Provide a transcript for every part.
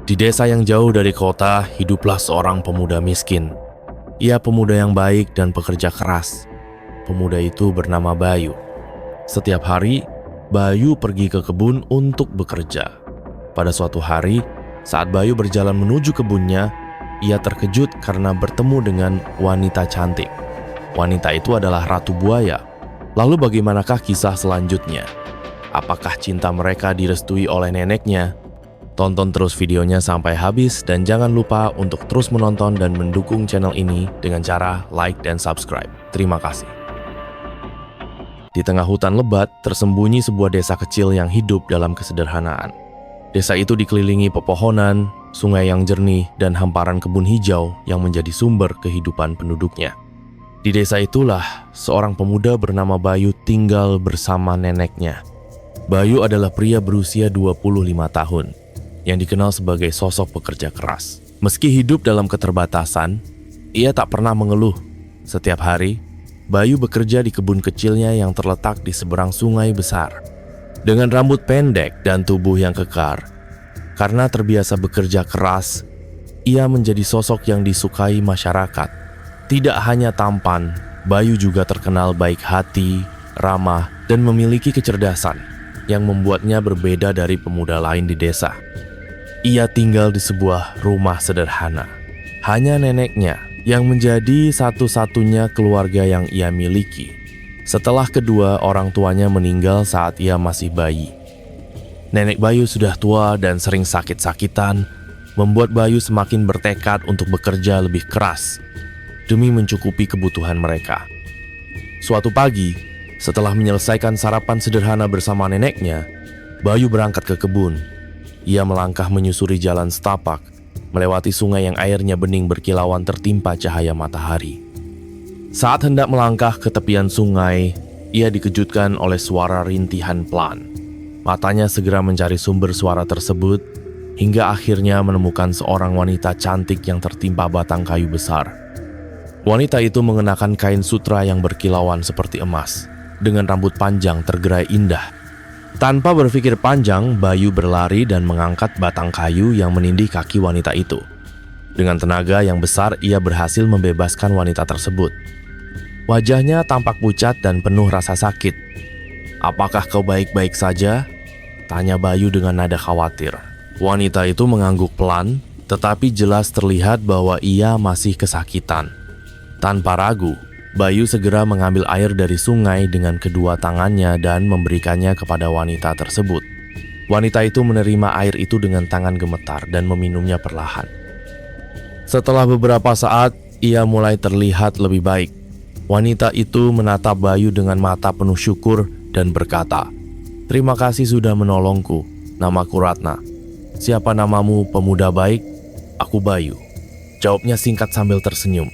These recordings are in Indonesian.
Di desa yang jauh dari kota, hiduplah seorang pemuda miskin. Ia pemuda yang baik dan pekerja keras. Pemuda itu bernama Bayu. Setiap hari, Bayu pergi ke kebun untuk bekerja. Pada suatu hari, saat Bayu berjalan menuju kebunnya, ia terkejut karena bertemu dengan wanita cantik. Wanita itu adalah Ratu Buaya. Lalu bagaimanakah kisah selanjutnya? Apakah cinta mereka direstui oleh neneknya? Tonton terus videonya sampai habis dan jangan lupa untuk terus menonton dan mendukung channel ini dengan cara like dan subscribe. Terima kasih. Di tengah hutan lebat, tersembunyi sebuah desa kecil yang hidup dalam kesederhanaan. Desa itu dikelilingi pepohonan, sungai yang jernih, dan hamparan kebun hijau yang menjadi sumber kehidupan penduduknya. Di desa itulah, seorang pemuda bernama Bayu tinggal bersama neneknya. Bayu adalah pria berusia 25 tahun, yang dikenal sebagai sosok pekerja keras. Meski hidup dalam keterbatasan, ia tak pernah mengeluh. Setiap hari, Bayu bekerja di kebun kecilnya yang terletak di seberang sungai besar. Dengan rambut pendek dan tubuh yang kekar, karena terbiasa bekerja keras, ia menjadi sosok yang disukai masyarakat. Tidak hanya tampan, Bayu juga terkenal baik hati, ramah, dan memiliki kecerdasan yang membuatnya berbeda dari pemuda lain di desa. Ia tinggal di sebuah rumah sederhana. Hanya neneknya yang menjadi satu-satunya keluarga yang ia miliki. Setelah kedua orang tuanya meninggal saat ia masih bayi. Nenek Bayu sudah tua dan sering sakit-sakitan, membuat Bayu semakin bertekad untuk bekerja lebih keras demi mencukupi kebutuhan mereka. Suatu pagi, setelah menyelesaikan sarapan sederhana bersama neneknya, Bayu berangkat ke kebun. Ia melangkah menyusuri jalan setapak, melewati sungai yang airnya bening berkilauan tertimpa cahaya matahari. Saat hendak melangkah ke tepian sungai, ia dikejutkan oleh suara rintihan pelan. Matanya segera mencari sumber suara tersebut, hingga akhirnya menemukan seorang wanita cantik yang tertimpa batang kayu besar. Wanita itu mengenakan kain sutra yang berkilauan seperti emas, dengan rambut panjang tergerai indah. Tanpa berpikir panjang, Bayu berlari dan mengangkat batang kayu yang menindih kaki wanita itu. Dengan tenaga yang besar, ia berhasil membebaskan wanita tersebut. Wajahnya tampak pucat dan penuh rasa sakit. "Apakah kau baik-baik saja?" tanya Bayu dengan nada khawatir. Wanita itu mengangguk pelan, tetapi jelas terlihat bahwa ia masih kesakitan. Tanpa ragu, Bayu segera mengambil air dari sungai dengan kedua tangannya dan memberikannya kepada wanita tersebut. Wanita itu menerima air itu dengan tangan gemetar dan meminumnya perlahan. Setelah beberapa saat, ia mulai terlihat lebih baik. Wanita itu menatap Bayu dengan mata penuh syukur dan berkata, "Terima kasih sudah menolongku. Namaku Ratna." "Siapa namamu, pemuda baik?" "Aku Bayu," jawabnya singkat sambil tersenyum.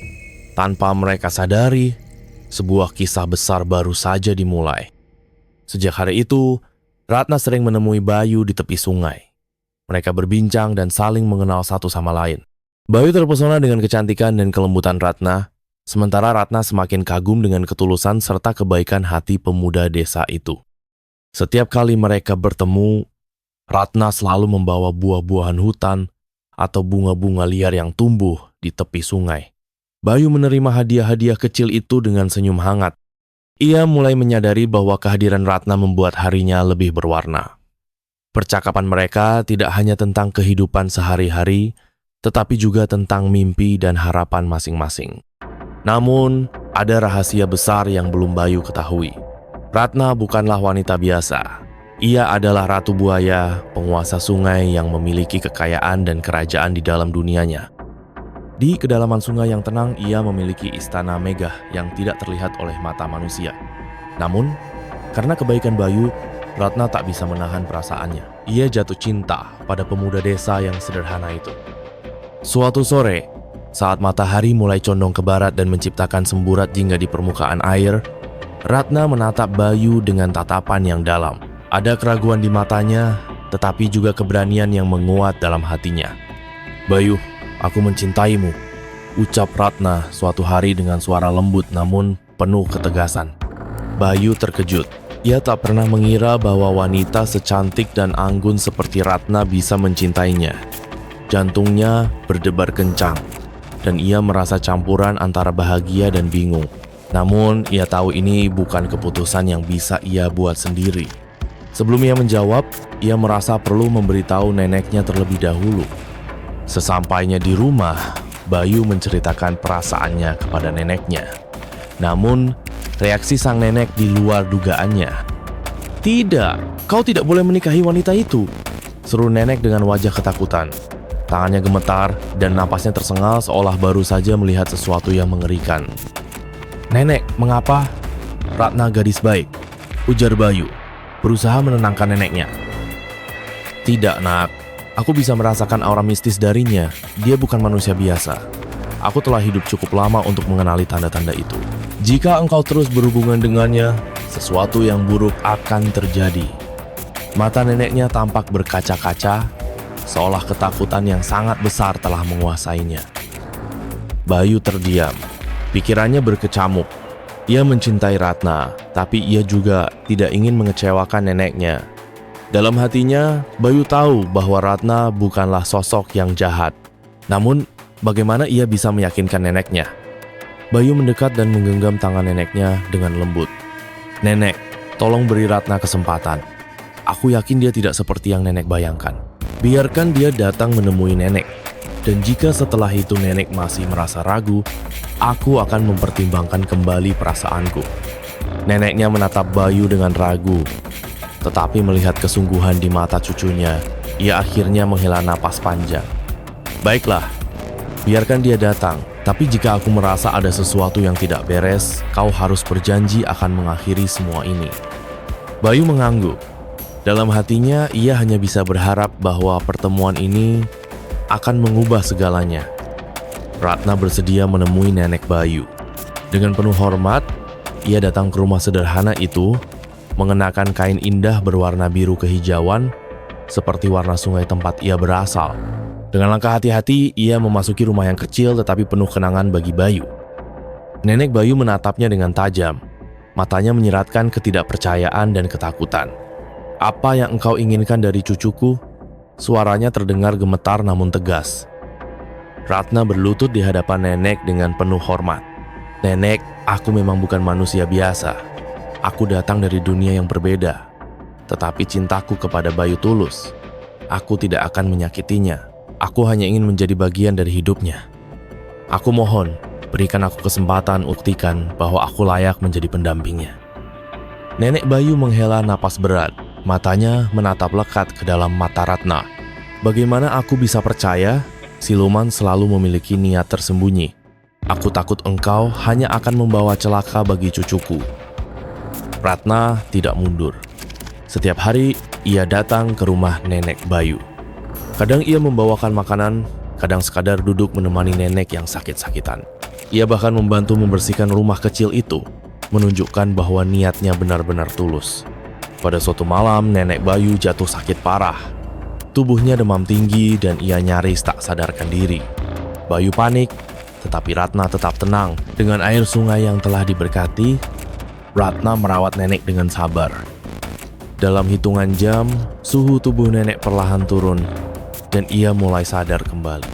Tanpa mereka sadari, sebuah kisah besar baru saja dimulai. Sejak hari itu, Ratna sering menemui Bayu di tepi sungai. Mereka berbincang dan saling mengenal satu sama lain. Bayu terpesona dengan kecantikan dan kelembutan Ratna, sementara Ratna semakin kagum dengan ketulusan serta kebaikan hati pemuda desa itu. Setiap kali mereka bertemu, Ratna selalu membawa buah-buahan hutan atau bunga-bunga liar yang tumbuh di tepi sungai. Bayu menerima hadiah-hadiah kecil itu dengan senyum hangat. Ia mulai menyadari bahwa kehadiran Ratna membuat harinya lebih berwarna. Percakapan mereka tidak hanya tentang kehidupan sehari-hari, tetapi juga tentang mimpi dan harapan masing-masing. Namun, ada rahasia besar yang belum Bayu ketahui. Ratna bukanlah wanita biasa. Ia adalah Ratu Buaya, penguasa sungai yang memiliki kekayaan dan kerajaan di dalam dunianya. Di kedalaman sungai yang tenang, ia memiliki istana megah yang tidak terlihat oleh mata manusia. Namun, karena kebaikan Bayu, Ratna tak bisa menahan perasaannya. Ia jatuh cinta pada pemuda desa yang sederhana itu. Suatu sore, saat matahari mulai condong ke barat dan menciptakan semburat jingga di permukaan air, Ratna menatap Bayu dengan tatapan yang dalam. Ada keraguan di matanya, tetapi juga keberanian yang menguat dalam hatinya. "Bayu, aku mencintaimu," ucap Ratna suatu hari dengan suara lembut namun penuh ketegasan. Bayu terkejut. Ia tak pernah mengira bahwa wanita secantik dan anggun seperti Ratna bisa mencintainya. Jantungnya berdebar kencang, dan ia merasa campuran antara bahagia dan bingung. Namun, ia tahu ini bukan keputusan yang bisa ia buat sendiri. Sebelum ia menjawab, ia merasa perlu memberitahu neneknya terlebih dahulu. Sesampainya di rumah, Bayu menceritakan perasaannya kepada neneknya. Namun, reaksi sang nenek di luar dugaannya. "Tidak, kau tidak boleh menikahi wanita itu," seru nenek dengan wajah ketakutan. Tangannya gemetar dan napasnya tersengal seolah baru saja melihat sesuatu yang mengerikan. "Nenek, mengapa?" "Ratna gadis baik," ujar Bayu, berusaha menenangkan neneknya. "Tidak, nak. Aku bisa merasakan aura mistis darinya. Dia bukan manusia biasa. Aku telah hidup cukup lama untuk mengenali tanda-tanda itu. Jika engkau terus berhubungan dengannya, sesuatu yang buruk akan terjadi." Mata neneknya tampak berkaca-kaca, seolah ketakutan yang sangat besar telah menguasainya. Bayu terdiam. Pikirannya berkecamuk. Ia mencintai Ratna, tapi ia juga tidak ingin mengecewakan neneknya. Dalam hatinya, Bayu tahu bahwa Ratna bukanlah sosok yang jahat. Namun, bagaimana ia bisa meyakinkan neneknya? Bayu mendekat dan menggenggam tangan neneknya dengan lembut. "Nenek, tolong beri Ratna kesempatan. Aku yakin dia tidak seperti yang nenek bayangkan. Biarkan dia datang menemui nenek. Dan jika setelah itu nenek masih merasa ragu, aku akan mempertimbangkan kembali perasaanku." Neneknya menatap Bayu dengan ragu. Tetapi melihat kesungguhan di mata cucunya, ia akhirnya menghela napas panjang. "Baiklah, biarkan dia datang. Tapi jika aku merasa ada sesuatu yang tidak beres, kau harus berjanji akan mengakhiri semua ini." Bayu mengangguk. Dalam hatinya, ia hanya bisa berharap bahwa pertemuan ini akan mengubah segalanya. Ratna bersedia menemui nenek Bayu. Dengan penuh hormat, ia datang ke rumah sederhana itu, mengenakan kain indah berwarna biru kehijauan, seperti warna sungai tempat ia berasal. Dengan langkah hati-hati, ia memasuki rumah yang kecil tetapi penuh kenangan bagi Bayu. Nenek Bayu menatapnya dengan tajam. Matanya menyiratkan ketidakpercayaan dan ketakutan. "Apa yang engkau inginkan dari cucuku?" Suaranya terdengar gemetar namun tegas. Ratna berlutut di hadapan nenek dengan penuh hormat. "Nenek, aku memang bukan manusia biasa. Aku datang dari dunia yang berbeda. Tetapi cintaku kepada Bayu tulus. Aku tidak akan menyakitinya. Aku hanya ingin menjadi bagian dari hidupnya. Aku mohon, berikan aku kesempatan uktikan bahwa aku layak menjadi pendampingnya." Nenek Bayu menghela napas berat. Matanya menatap lekat ke dalam mata Ratna. "Bagaimana aku bisa percaya? Siluman selalu memiliki niat tersembunyi. Aku takut engkau hanya akan membawa celaka bagi cucuku." Ratna tidak mundur. Setiap hari, ia datang ke rumah nenek Bayu. Kadang ia membawakan makanan, kadang sekadar duduk menemani nenek yang sakit-sakitan. Ia bahkan membantu membersihkan rumah kecil itu, menunjukkan bahwa niatnya benar-benar tulus. Pada suatu malam, nenek Bayu jatuh sakit parah. Tubuhnya demam tinggi dan ia nyaris tak sadarkan diri. Bayu panik, tetapi Ratna tetap tenang. Dengan air sungai yang telah diberkati, Ratna merawat nenek dengan sabar. Dalam hitungan jam, suhu tubuh nenek perlahan turun dan ia mulai sadar kembali.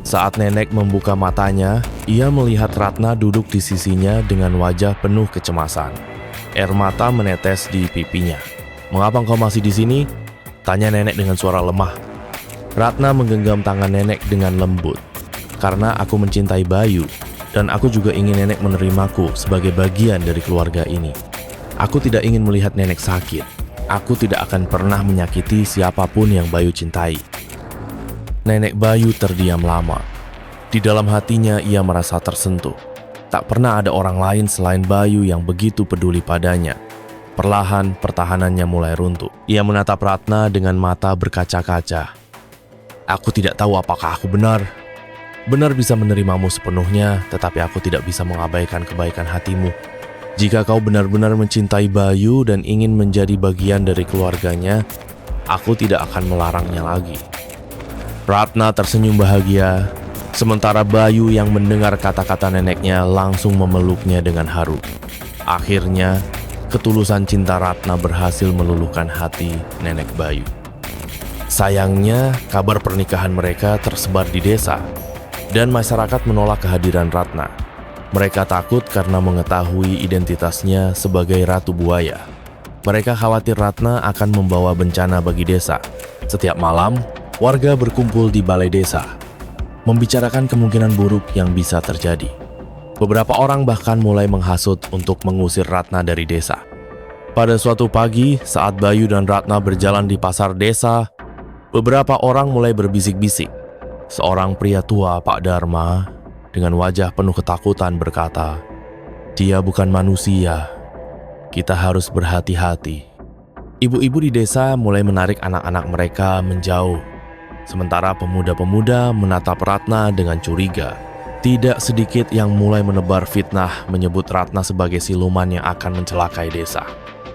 Saat nenek membuka matanya, ia melihat Ratna duduk di sisinya dengan wajah penuh kecemasan. Air mata menetes di pipinya. "Mengapa engkau masih di sini?" tanya nenek dengan suara lemah. Ratna menggenggam tangan nenek dengan lembut. "Karena aku mencintai Bayu, dan aku juga ingin nenek menerimaku sebagai bagian dari keluarga ini. Aku tidak ingin melihat nenek sakit. Aku tidak akan pernah menyakiti siapapun yang Bayu cintai." Nenek Bayu terdiam lama. Di dalam hatinya ia merasa tersentuh. Tak pernah ada orang lain selain Bayu yang begitu peduli padanya. Perlahan pertahanannya mulai runtuh. Ia menatap Ratna dengan mata berkaca-kaca. "Aku tidak tahu apakah aku benar bisa menerimamu sepenuhnya, tetapi aku tidak bisa mengabaikan kebaikan hatimu. Jika kau benar-benar mencintai Bayu dan ingin menjadi bagian dari keluarganya, aku tidak akan melarangnya lagi." Ratna tersenyum bahagia, sementara Bayu yang mendengar kata-kata neneknya langsung memeluknya dengan haru. Akhirnya, ketulusan cinta Ratna berhasil meluluhkan hati nenek Bayu. Sayangnya, kabar pernikahan mereka tersebar di desa, dan masyarakat menolak kehadiran Ratna. Mereka takut karena mengetahui identitasnya sebagai Ratu Buaya. Mereka khawatir Ratna akan membawa bencana bagi desa. Setiap malam, warga berkumpul di balai desa, membicarakan kemungkinan buruk yang bisa terjadi. Beberapa orang bahkan mulai menghasut untuk mengusir Ratna dari desa. Pada suatu pagi, saat Bayu dan Ratna berjalan di pasar desa, beberapa orang mulai berbisik-bisik. Seorang pria tua, Pak Dharma, dengan wajah penuh ketakutan berkata, "Dia bukan manusia. Kita harus berhati-hati." Ibu-ibu di desa mulai menarik anak-anak mereka menjauh, sementara pemuda-pemuda menatap Ratna dengan curiga. Tidak sedikit yang mulai menebar fitnah menyebut Ratna sebagai siluman yang akan mencelakai desa.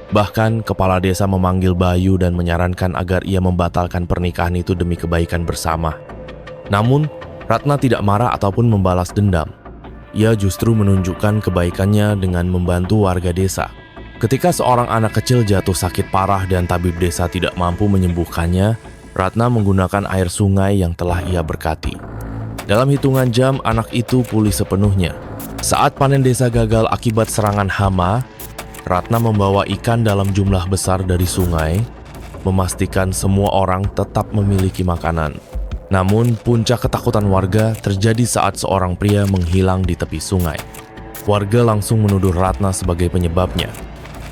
Bahkan kepala desa memanggil Bayu dan menyarankan agar ia membatalkan pernikahan itu demi kebaikan bersama. Namun, Ratna tidak marah ataupun membalas dendam. Ia justru menunjukkan kebaikannya dengan membantu warga desa. Ketika seorang anak kecil jatuh sakit parah dan tabib desa tidak mampu menyembuhkannya, Ratna menggunakan air sungai yang telah ia berkati. Dalam hitungan jam, anak itu pulih sepenuhnya. Saat panen desa gagal akibat serangan hama, Ratna membawa ikan dalam jumlah besar dari sungai, memastikan semua orang tetap memiliki makanan. Namun, puncak ketakutan warga terjadi saat seorang pria menghilang di tepi sungai. Warga langsung menuduh Ratna sebagai penyebabnya.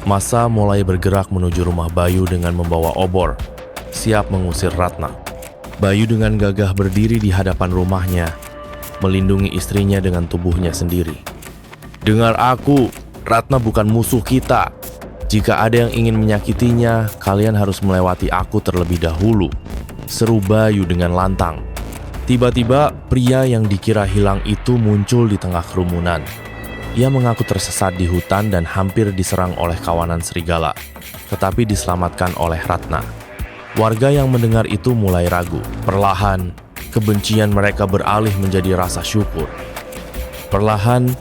Massa mulai bergerak menuju rumah Bayu dengan membawa obor, siap mengusir Ratna. Bayu dengan gagah berdiri di hadapan rumahnya, melindungi istrinya dengan tubuhnya sendiri. "Dengar aku, Ratna bukan musuh kita. Jika ada yang ingin menyakitinya, kalian harus melewati aku terlebih dahulu," seru Bayu dengan lantang. Tiba-tiba, pria yang dikira hilang itu muncul di tengah kerumunan. Ia mengaku tersesat di hutan dan hampir diserang oleh kawanan serigala, tetapi diselamatkan oleh Ratna. Warga yang mendengar itu mulai ragu. Perlahan, kebencian mereka beralih menjadi rasa syukur. Perlahan,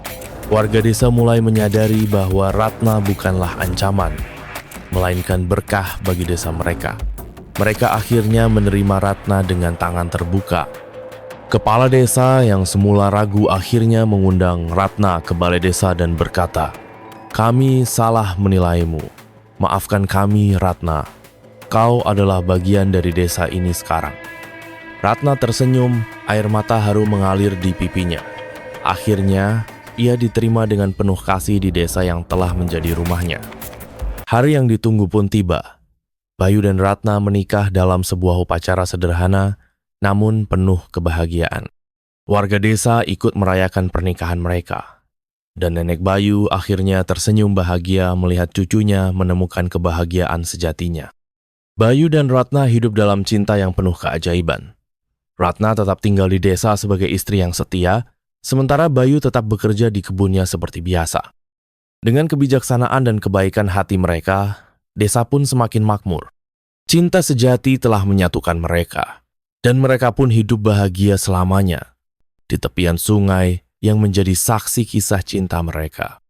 warga desa mulai menyadari bahwa Ratna bukanlah ancaman, melainkan berkah bagi desa mereka. Mereka akhirnya menerima Ratna dengan tangan terbuka. Kepala desa yang semula ragu akhirnya mengundang Ratna ke balai desa dan berkata, "Kami salah menilaimu. Maafkan kami, Ratna. Kau adalah bagian dari desa ini sekarang." Ratna tersenyum, air mata haru mengalir di pipinya. Akhirnya, ia diterima dengan penuh kasih di desa yang telah menjadi rumahnya. Hari yang ditunggu pun tiba. Bayu dan Ratna menikah dalam sebuah upacara sederhana, namun penuh kebahagiaan. Warga desa ikut merayakan pernikahan mereka. Dan nenek Bayu akhirnya tersenyum bahagia melihat cucunya menemukan kebahagiaan sejatinya. Bayu dan Ratna hidup dalam cinta yang penuh keajaiban. Ratna tetap tinggal di desa sebagai istri yang setia, sementara Bayu tetap bekerja di kebunnya seperti biasa. Dengan kebijaksanaan dan kebaikan hati mereka, desa pun semakin makmur. Cinta sejati telah menyatukan mereka, dan mereka pun hidup bahagia selamanya di tepian sungai yang menjadi saksi kisah cinta mereka.